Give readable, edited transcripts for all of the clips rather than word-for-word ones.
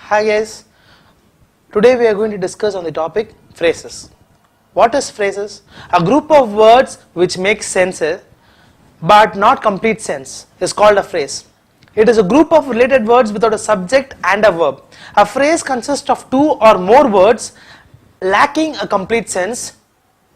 Hi guys, today we are going to discuss on the topic phrases. What is phrases? A group of words which make sense but not complete sense is called a phrase. It is a group of related words without a subject and a verb. A phrase consists of two or more words lacking a complete sense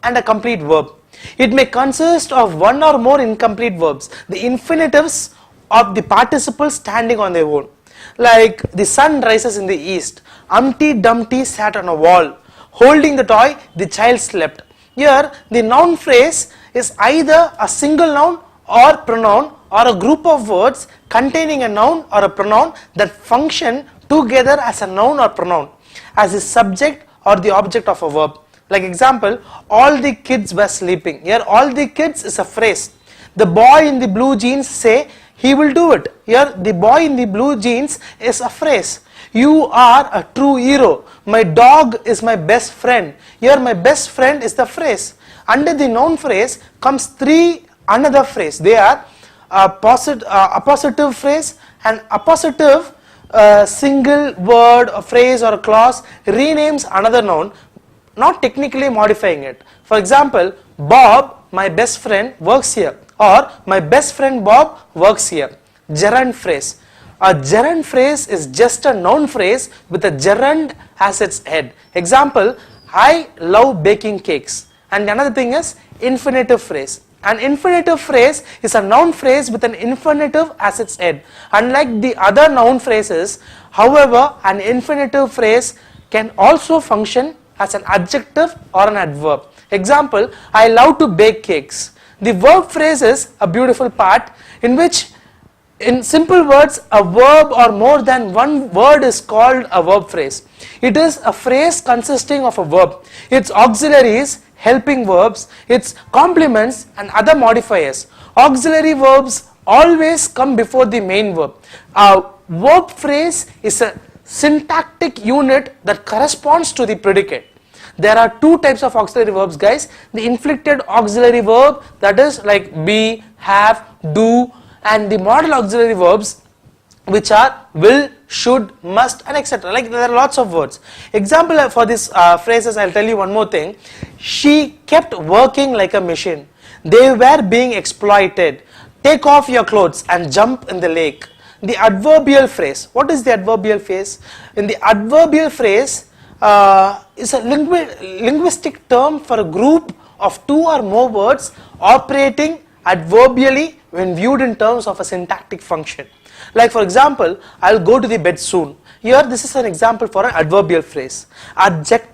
and a complete verb. It may consist of one or more incomplete verbs, the infinitives of the participles standing on their own. Like the sun rises in the east, Humpty Dumpty sat on a wall, holding the toy, the child slept. Here the noun phrase is either a single noun or pronoun or a group of words containing a noun or a pronoun that function together as a noun or pronoun, as the subject or the object of a verb. Like example, all the kids were sleeping. Here all the kids is a phrase. The boy in the blue jeans say he will do it. Here the boy in the blue jeans is a phrase. You are a true hero. My dog is my best friend. Here my best friend is the phrase. Under the noun phrase comes three another phrase. They are a positive phrase, and appositive single word, a phrase or a clause renames another noun, not technically modifying it. For example, Bob, my best friend, works here, or my best friend Bob works here. Gerund phrase. A gerund phrase is just a noun phrase with a gerund as its head. Example, I love baking cakes. And another thing is infinitive phrase. An infinitive phrase is a noun phrase with an infinitive as its head. Unlike the other noun phrases, however, an infinitive phrase can also function as an adjective or an adverb. Example, I love to bake cakes. The verb phrase is a beautiful part in which, in simple words, a verb or more than one word is called a verb phrase. It is a phrase consisting of a verb, its auxiliaries, helping verbs, its complements and other modifiers. Auxiliary verbs always come before the main verb. A verb phrase is a syntactic unit that corresponds to the predicate. There are two types of auxiliary verbs, guys. The inflected auxiliary verb, that is like be, have, do, and the modal auxiliary verbs, which are will, should, must, and etc. Like there are lots of words. Example for these phrases, I'll tell you one more thing. She kept working like a machine. They were being exploited. Take off your clothes and jump in the lake. The adverbial phrase. What is the adverbial phrase? In the adverbial phrase is a linguistic term for a group of two or more words operating adverbially when viewed in terms of a syntactic function. Like for example, I'll go to the bed soon. Here this is an example for an adverbial phrase. Adjectival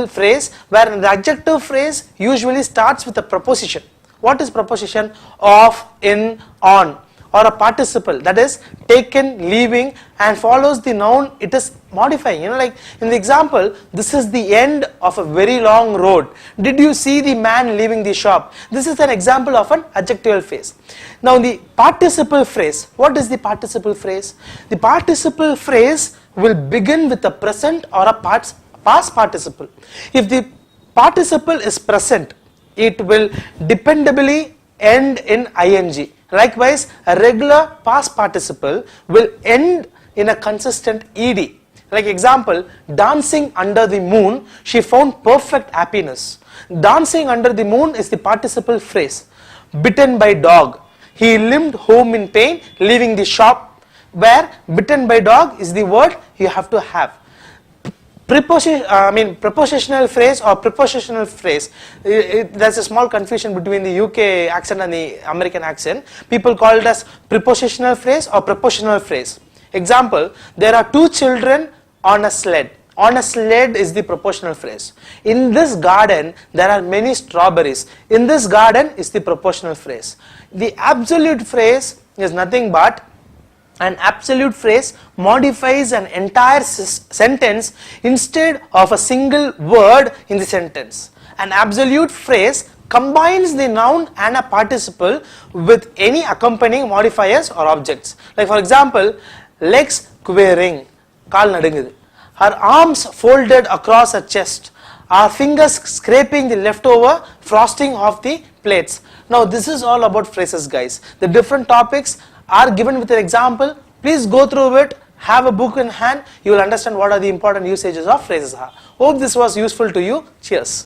phrase, where the adjective phrase usually starts with a preposition. What is preposition? Of, in, on, or a participle, that is taken, leaving, and follows the noun it is modifying. Like in the example, this is the end of a very long road. Did you see the man leaving the shop? This is an example of an adjectival phrase. Now the participle phrase. What is the participle phrase? The participle phrase will begin with a present or a past participle. If the participle is present, it will dependably end in ing. Likewise, a regular past participle will end in a consistent ed. Like example, dancing under the moon, she found perfect happiness. Dancing under the moon is the participle phrase. Bitten by dog, he limped home in pain, leaving the shop, where bitten by dog is the word you have to have. Prepositional phrase or prepositional phrase. There's a small confusion between the UK accent and the American accent. People call it as prepositional phrase or proportional phrase. Example, there are two children on a sled. On a sled is the proportional phrase. In this garden, there are many strawberries. In this garden is the proportional phrase. The absolute phrase is nothing but an absolute phrase modifies an entire sentence instead of a single word in the sentence. An absolute phrase combines the noun and a participle with any accompanying modifiers or objects. Like for example, legs quivering, kaal nadungudhu. Her arms folded across her chest. Our fingers scraping the leftover frosting of the plates. Now this is all about phrases, guys. The different topics are given with an example. Please go through it, have a book in hand, you will understand what are the important usages of phrases are. Hope this was useful to you. Cheers.